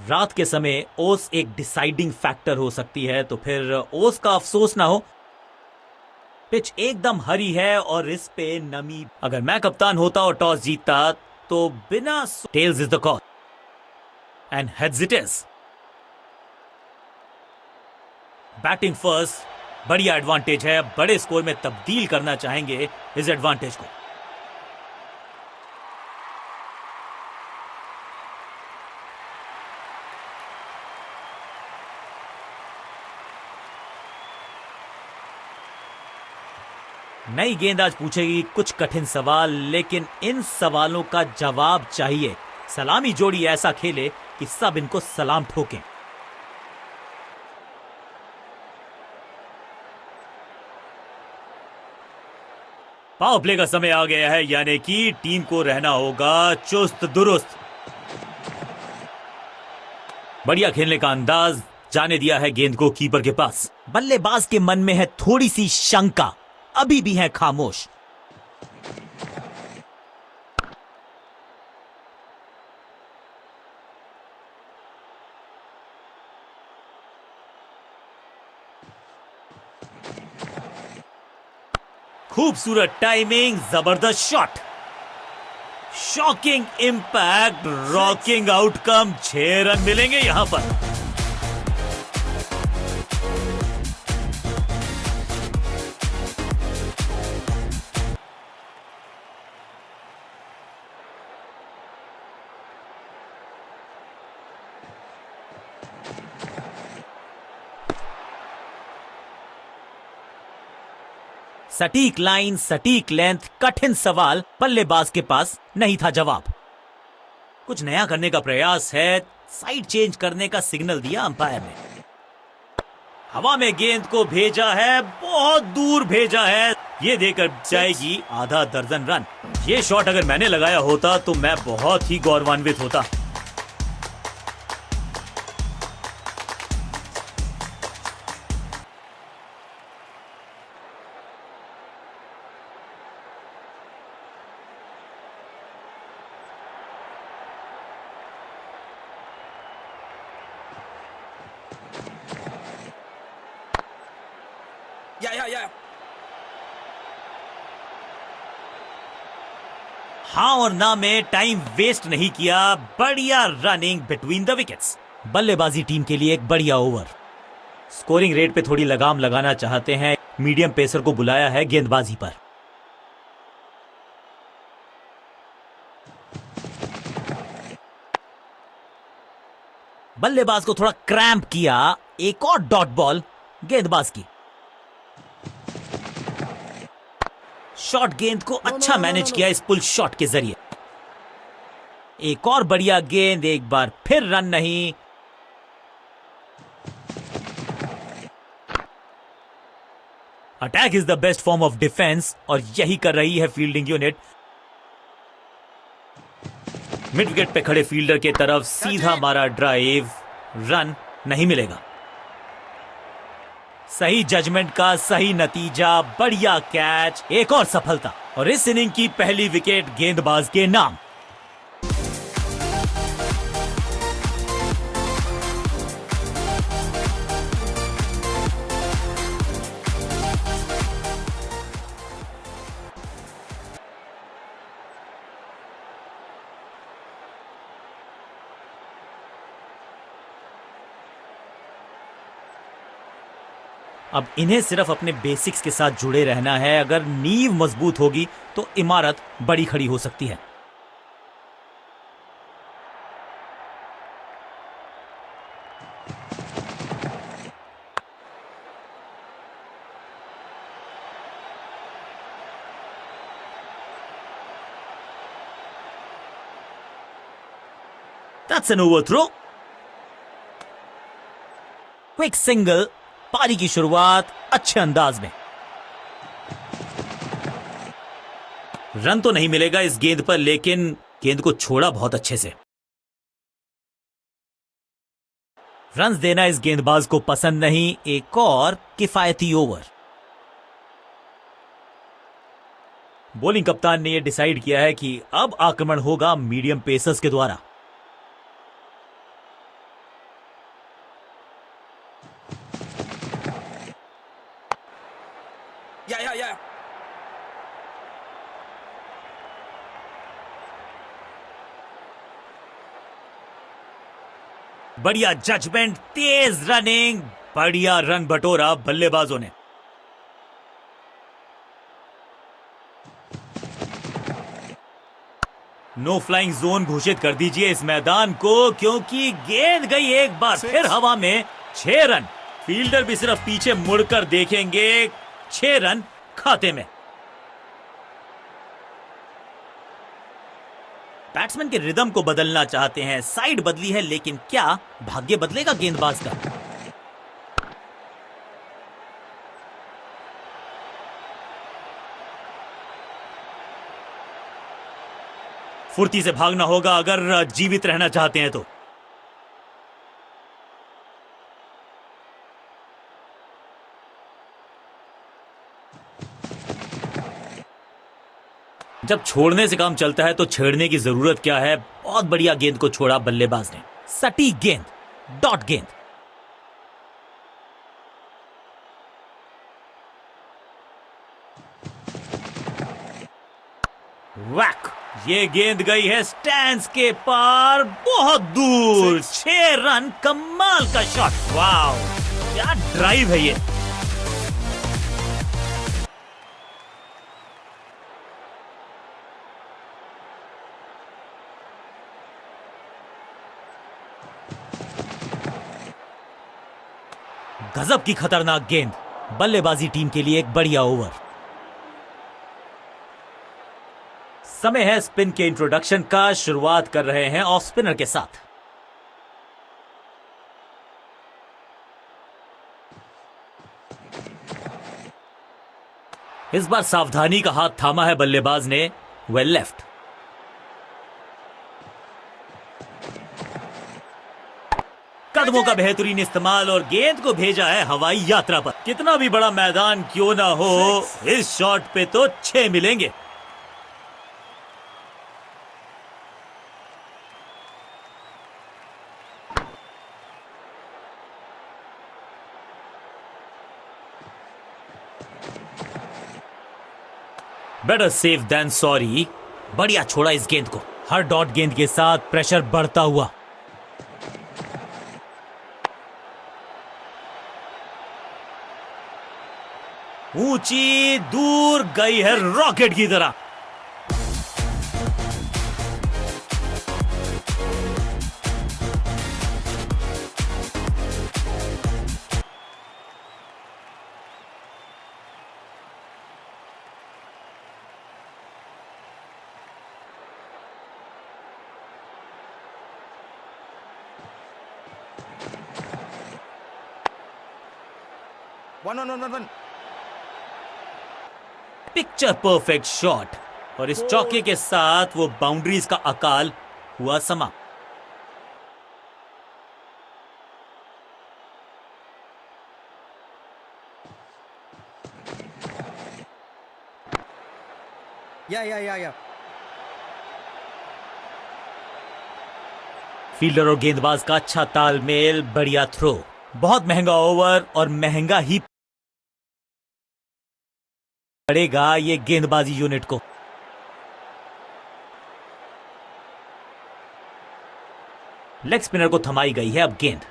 रात के समय ओस एक डिसाइडिंग फैक्टर हो सकती है, तो फिर ओस का अफसोस ना हो। पिच एकदम हरी है और इस पे नमी। अगर मैं कप्तान होता और टॉस जीतता तो बिना tails is the call and heads it is. Batting first, बढ़िया एडवांटेज है, बड़े स्कोर में तब्दील करना चाहेंगे इस एडवांटेज को। नई गेंद आज पूछेगी कुछ कठिन सवाल, लेकिन इन सवालों का जवाब चाहिए। सलामी जोड़ी ऐसा खेले कि सब इनको सलाम ठोकें। पावर प्ले का समय आ गया है, यानी कि टीम को रहना होगा चुस्त दुरुस्त। बढ़िया खेलने का अंदाज, जाने दिया है गेंद को कीपर के पास। बल्लेबाज के मन में है थोड़ी सी शंका, अभी भी है खामोश। खूबसूरत टाइमिंग, जबरदस्त shot, shocking impact, rocking outcome. 6 run मिलेंगे यहां पर। सटीक लाइन, सटीक लेंथ, कठिन सवाल, बल्लेबाज के पास नहीं था जवाब। कुछ नया करने का प्रयास है, साइड चेंज करने का सिग्नल दिया अंपायर ने। हवा में गेंद को भेजा है, बहुत दूर भेजा है, ये देकर जाएगी आधा दर्जन रन। ये शॉट अगर मैंने लगाया होता तो मैं बहुत ही गौरवान्वित होता। या हाँ और ना में टाइम वेस्ट नहीं किया, बढ़िया रनिंग बिटवीन द विकेट्स। बल्लेबाजी टीम के लिए एक बढ़िया ओवर। स्कोरिंग रेट पे थोड़ी लगाम लगाना चाहते हैं, मीडियम पेसर को बुलाया है गेंदबाजी पर। बल्लेबाज को थोड़ा क्रैम्प किया, एक और डॉट बॉल गेंदबाज की। शॉट गेंद को अच्छा मैनेज किया इस पुल शॉट के जरिए। एक और बढ़िया गेंद, एक बार फिर रन नहीं। Attack is the best form of defence और यही कर रही है फील्डिंग यूनिट। मिड विकेट पे खड़े फील्डर के तरफ सीधा मारा ड्राइव, रन नहीं मिलेगा। सही जजमेंट का सही नतीजा, बढ़िया कैच, एक और सफलता और इस इनिंग की पहली विकेट गेंदबाज के नाम। अब इन्हें सिर्फ अपने बेसिक्स के साथ जुड़े रहना है। अगर नींव मजबूत होगी तो इमारत बड़ी खड़ी हो सकती है। That's an overthrow. Quick single, पारी की शुरुआत अच्छे अंदाज में। रन तो नहीं मिलेगा इस गेंद पर, लेकिन गेंद को छोड़ा बहुत अच्छे से। रन देना इस गेंदबाज को पसंद नहीं। एक और किफायती ओवर। बॉलिंग कप्तान ने यह डिसाइड किया है कि अब आक्रमण होगा मीडियम पेसर्स के द्वारा। yeah. बढ़िया जजमेंट, तेज रनिंग, बढ़िया रन बटोरा बल्लेबाजों ने। नो फ्लाइंग जोन घोषित कर दीजिए इस मैदान को, क्योंकि गेंद गई एक बार फिर हवा में। 6 रन। फील्डर भी सिर्फ पीछे मुड़कर देखेंगे। 6 रन खाते में। बैट्समैन के रिदम को बदलना चाहते हैं। साइड बदली है, लेकिन क्या भाग्य बदलेगा गेंदबाज का? फुर्ती से भागना होगा अगर जीवित रहना चाहते हैं तो। जब छोड़ने से काम चलता है तो छेड़ने की जरूरत क्या है। बहुत बढ़िया गेंद को छोड़ा बल्लेबाज ने। सटीक गेंद, डॉट गेंद। वैक, ये गेंद गई है स्टैंड्स के पार, बहुत दूर। 6 रन, कमाल का शॉट। वाओ, क्या ड्राइव है ये। गजब की खतरनाक गेंद। बल्लेबाजी टीम के लिए एक बढ़िया ओवर। समय है स्पिन के इंट्रोडक्शन का। शुरुआत कर रहे हैं ऑफ स्पिनर के साथ। इस बार सावधानी का हाथ थामा है बल्लेबाज ने। Well left. कदमों का बेहतरीन इस्तेमाल और गेंद को भेजा है हवाई यात्रा पर। कितना भी बड़ा मैदान क्यों ना हो, इस शॉट पे तो 6 मिलेंगे। Better safe than sorry. बढ़िया छोड़ा इस गेंद को। हर डॉट गेंद के साथ प्रेशर बढ़ता हुआ। ऊंची दूर गई है रॉकेट की तरह। One. पिक्चर परफेक्ट शॉट, और इस चौके के साथ वो बाउंड्रीज का अकाल हुआ समाप्त। Yeah. फील्डर और गेंदबाज का अच्छा तालमेल, बढ़िया थ्रो। बहुत महंगा ओवर और महंगा ही पड़ेगा ये गेंदबाजी यूनिट को। लेग स्पिनर को थमाई गई है अब गेंद।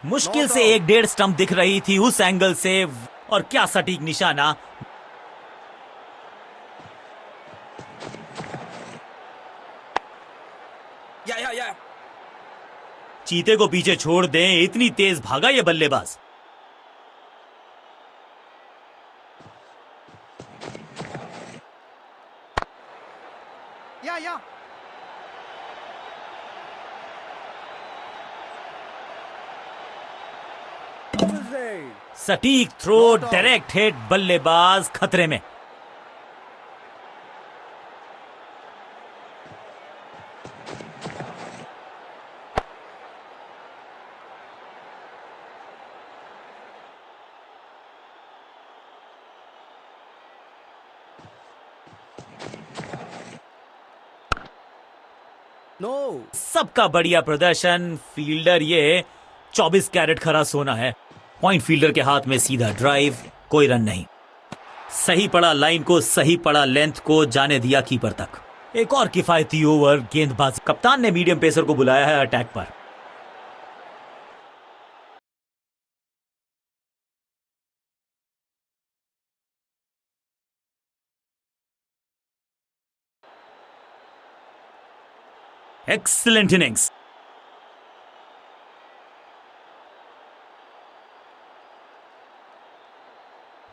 मुश्किल से 1-1.5 स्टंप दिख रही थी उस एंगल से, और क्या सटीक निशाना। Yeah. चीते को पीछे छोड़ दें, इतनी तेज भागा ये बल्लेबाज। Yeah. सटीक थ्रो, डायरेक्ट हिट, बल्लेबाज खतरे में। No. सबका बढ़िया प्रदर्शन। फील्डर ये 24 कैरेट खरा सोना है। पॉइंट फील्डर के हाथ में सीधा ड्राइव, कोई रन नहीं। सही पड़ा लाइन को, सही पड़ा लेंथ को, जाने दिया कीपर तक। एक और किफायती ओवर गेंदबाज। कप्तान ने मीडियम पेसर को बुलाया है अटैक पर। Excellent innings.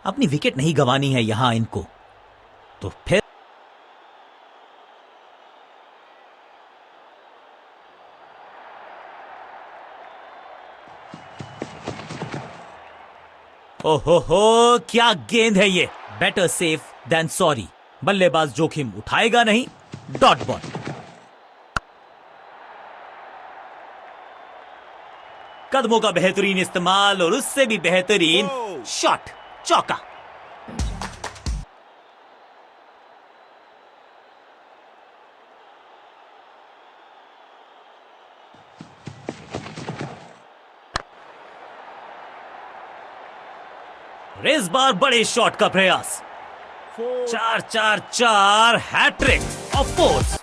अपनी विकेट नहीं गंवानी है यहां इनको, तो फिर ओहो क्या गेंद है ये। Better safe than sorry. बल्लेबाज जोखिम उठाएगा नहीं। Dot ball. कदमों का बेहतरीन इस्तेमाल और उससे भी बेहतरीन शॉट। चौका। इस बार बड़े शॉट का प्रयास। 4-4-4 हैट्रिक ऑफ कोर्स।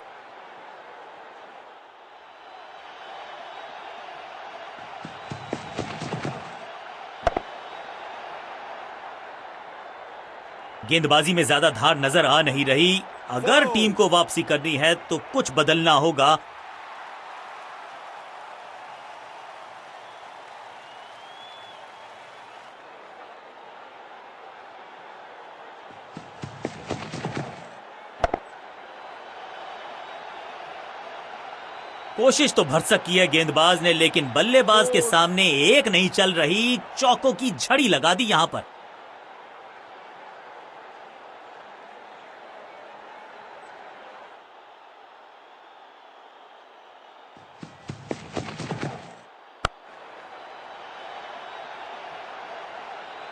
गेंदबाजी में ज्यादा धार नजर आ नहीं रही। अगर टीम को वापसी करनी है तो कुछ बदलना होगा। कोशिश तो भरसक की है गेंदबाज ने, लेकिन बल्लेबाज के सामने एक नहीं चल रही। चौकों की झड़ी लगा दी यहां पर।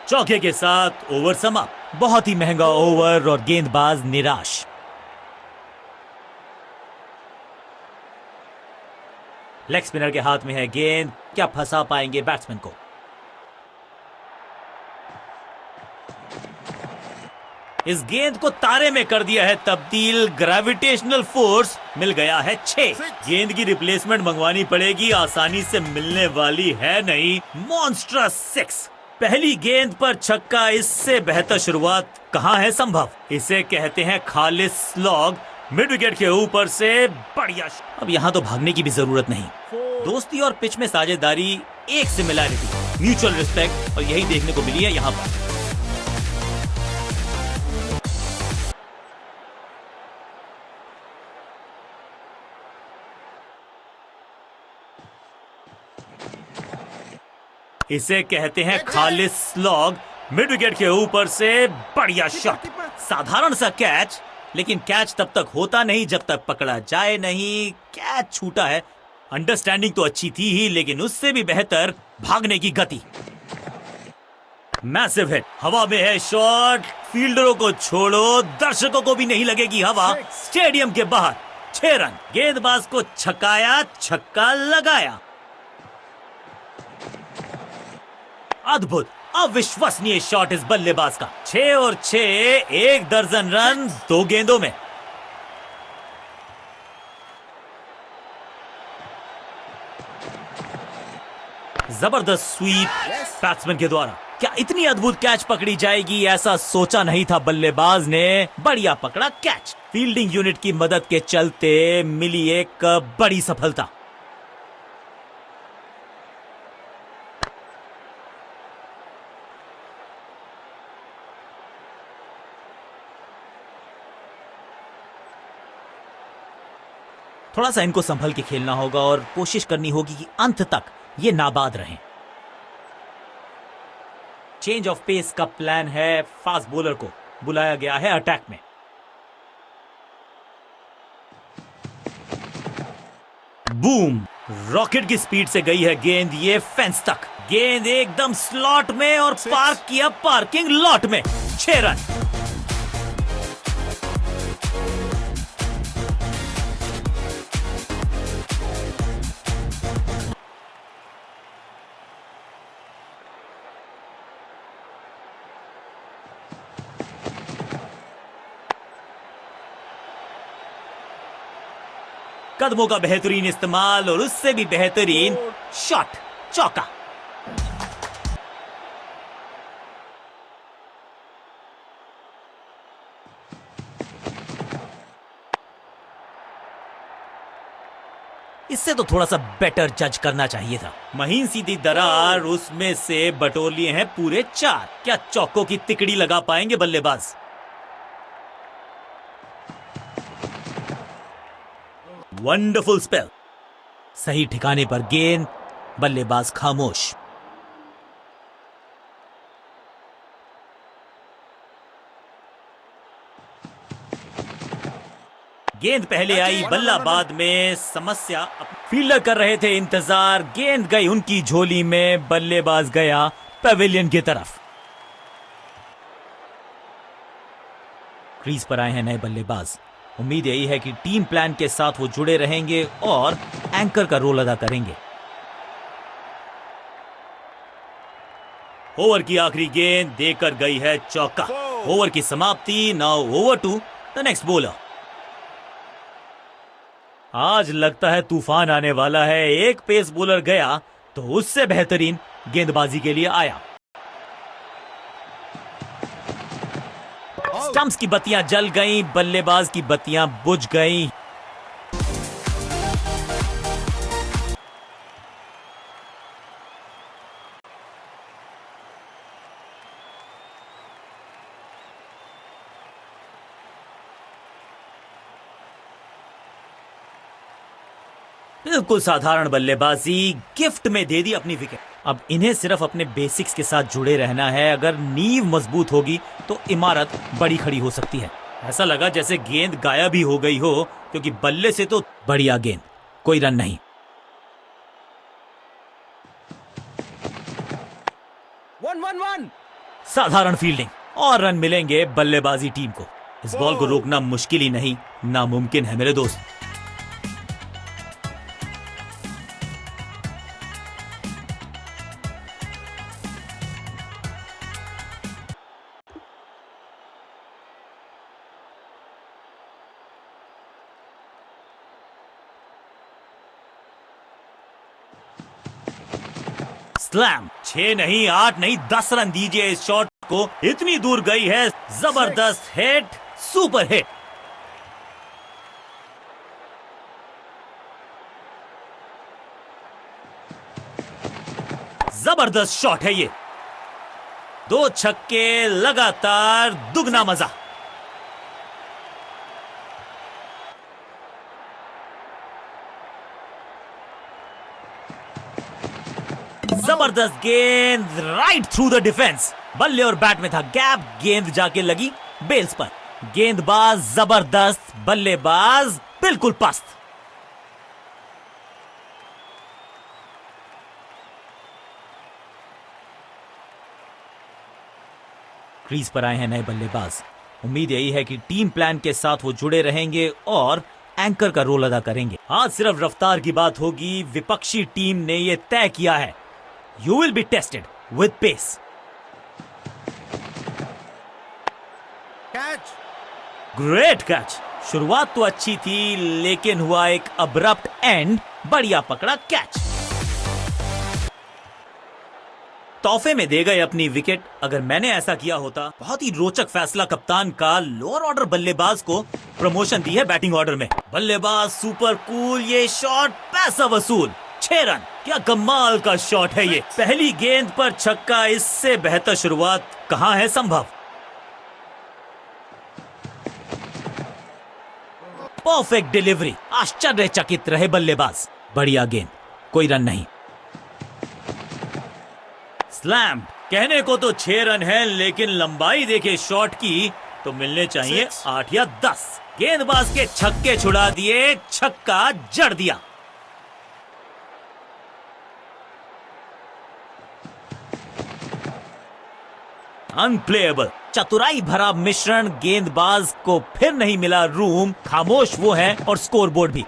चौके के साथ ओवर समाप्त। बहुत ही महंगा ओवर और गेंदबाज निराश। लेग स्पिनर के हाथ में है गेंद। क्या फंसा पाएंगे बैट्समैन को। इस गेंद को तारे में कर दिया है तब्दील। ग्रेविटेशनल फोर्स मिल गया है 6। गेंद की रिप्लेसमेंट मंगवानी पड़ेगी, आसानी से मिलने वाली है नहीं। मॉन्स्ट्रस 6। पहली गेंद पर छक्का। इससे बेहतर शुरुआत कहां है संभव। इसे कहते हैं खालिस स्लॉग। मिड विकेट के ऊपर से बढ़िया। अब यहां तो भागने की भी जरूरत नहीं। दोस्ती और पिच में साझेदारी, एक सिमिलैरिटी, म्यूचुअल रिस्पेक्ट, और यही देखने को मिली है यहां पर। इसे कहते हैं खालिस स्लॉग। मिड विकेट के ऊपर से बढ़िया शॉट। साधारण सा कैच, लेकिन कैच तब तक होता नहीं जब तक पकड़ा जाए नहीं। कैच छूटा है। अंडरस्टैंडिंग तो अच्छी थी ही, लेकिन उससे भी बेहतर भागने की गति। Massive hit. हवा में है शॉट। फील्डरों को छोड़ो, दर्शकों को भी नहीं लगेगी हवा। स्टेडियम के बाहर 6 रन। गेंदबाज को छकाया, छक्का लगाया। अद्भुत, अविश्वसनीय शॉट इस बल्लेबाज का। 6 और 6, 1 दर्जन रन 2 गेंदों में। जबरदस्त स्वीप बैट्समैन के द्वारा। क्या इतनी अद्भुत कैच पकड़ी जाएगी, ऐसा सोचा नहीं था बल्लेबाज ने। बढ़िया पकड़ा कैच। फील्डिंग यूनिट की मदद के चलते मिली एक बड़ी सफलता। थोड़ा सा इनको संभल के खेलना होगा और कोशिश करनी होगी कि अंत तक ये नाबाद रहें। चेंज ऑफ पेस का प्लान है। फास्ट बॉलर को बुलाया गया है अटैक में। बूम, रॉकेट की स्पीड से गई है गेंद ये फेंस तक। गेंद एकदम स्लॉट में और पार्क किया पार्किंग लॉट में। 6 रन। कदमों का बेहतरीन इस्तेमाल और उससे भी बेहतरीन शॉट, चौका। इससे तो थोड़ा सा बेटर जज करना चाहिए था। महीन सीधी दरार, उसमें से बटोर लिए हैं पूरे 4। क्या चौकों की तिकड़ी लगा पाएंगे बल्लेबाज? Wonderful spell. सही ठिकाने पर गेंद, बल्लेबाज खामोश। गेंद पहले आई, बल्ला बाद में। समस्या, फील्डर कर रहे थे इंतजार, गेंद गई उनकी झोली में, बल्लेबाज गया पवेलियन की तरफ। क्रीज पर आए हैं नए बल्लेबाज। उम्मीद यही है कि टीम प्लान के साथ वो जुड़े रहेंगे और एंकर का रोल अदा करेंगे। ओवर की आखिरी गेंद देकर गई है चौका। ओवर की समाप्ति। Now over to the next bowler. आज लगता है तूफान आने वाला है। एक पेस बॉलर गया तो उससे बेहतरीन गेंदबाजी के लिए आया। स्टंप्स की बत्तियां जल गईं, बल्लेबाज की बत्तियां बुझ गईं। बिल्कुल साधारण बल्लेबाजी, गिफ्ट में दे दी अपनी विकेट। अब इन्हें सिर्फ अपने बेसिक्स के साथ जुड़े रहना है। अगर नींव मजबूत होगी तो इमारत बड़ी खड़ी हो सकती है। ऐसा लगा जैसे गेंद गायब ही हो गई हो, क्योंकि बल्ले से तो बढ़िया गेंद, कोई रन नहीं। वन। साधारण फील्डिंग और रन मिलेंगे बल्लेबाजी टीम को। इस बॉल को रोकना मुश्किल ही नहीं, नामुमकिन है मेरे दोस्त। स्लैम। 6 नहीं, 8 नहीं, 10 रन दीजिए इस शॉट को। इतनी दूर गई है। जबरदस्त हिट, सुपर हिट। जबरदस्त शॉट है ये। 2 छक्के लगातार, दुगना मजा। जबरदस्त गेंद, राइट थ्रू द डिफेंस। बल्ले और बैट में था गैप, गेंद जाके लगी बेल्स पर। गेंदबाज जबरदस्त, बल्लेबाज बिल्कुल पस्त। क्रीज पर आए हैं नए बल्लेबाज। उम्मीद यही है कि टीम प्लान के साथ वो जुड़े रहेंगे और एंकर का रोल अदा करेंगे। आज सिर्फ रफ्तार की बात होगी। विपक्षी टीम ने यह तय किया है, You will be tested with pace. Catch. Great catch. शुरुआत तो अच्छी थी, लेकिन हुआ एक अब्रप्ट एंड। बढ़िया पकड़ा कैच। तोहफे में दे गए अपनी विकेट। अगर मैंने ऐसा किया होता। बहुत ही रोचक फैसला कप्तान का। लोअर ऑर्डर बल्लेबाज को प्रमोशन दी है बैटिंग ऑर्डर में। बल्लेबाज सुपर कूल। ये शॉट पैसा वसूल। 6 रन। क्या कमाल का शॉट है ये। पहली गेंद पर छक्का, इससे बेहतर शुरुआत कहां है संभव। Perfect delivery. आश्चर्यचकित रहे बल्लेबाज। बढ़िया गेंद, कोई रन नहीं। स्लैम। कहने को तो 6 रन है, लेकिन लंबाई देखे शॉट की तो मिलने चाहिए 8 या 10। गेंदबाज के छक्के छुड़ा दिए, छक्का जड़ दिया। अनप्लेएबल। चतुराई भरा मिश्रण। गेंदबाज को फिर नहीं मिला रूम। खामोश वो है और स्कोरबोर्ड भी।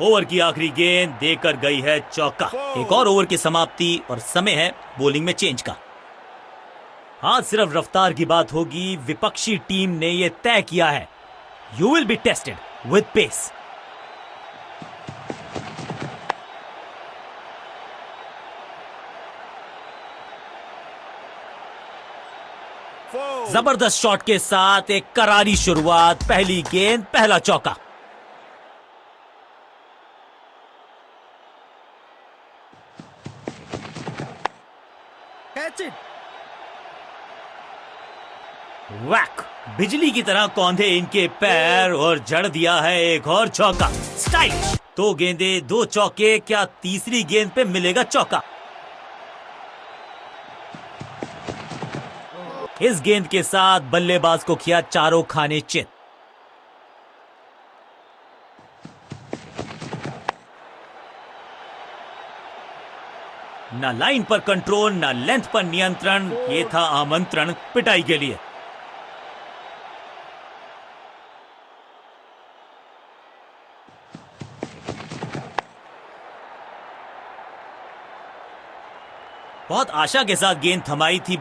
ओवर की आखिरी गेंद देकर गई है चौका। एक और ओवर की समाप्ति और समय है बॉलिंग में चेंज का। आज सिर्फ रफ्तार की बात होगी। विपक्षी टीम ने यह तय किया है, You will be tested with pace. Four. जबरदस्त शॉट के साथ एक करारी शुरुआत, पहली गेंद पहला चौका। Catch it. वैक, बिजली की तरह कौंधे इनके पैर और जड़ दिया है एक और चौका। स्टाइलिश, 2 गेंदे 2 चौके, क्या तीसरी गेंद पे मिलेगा चौका? इस गेंद के साथ बल्लेबाज को किया चारों खाने चित। ना लाइन पर कंट्रोल, ना लेंथ पर नियंत्रण, ये था आमंत्रण पिटाई के लिए। बहुत आशा के साथ गेंद थमाई थी।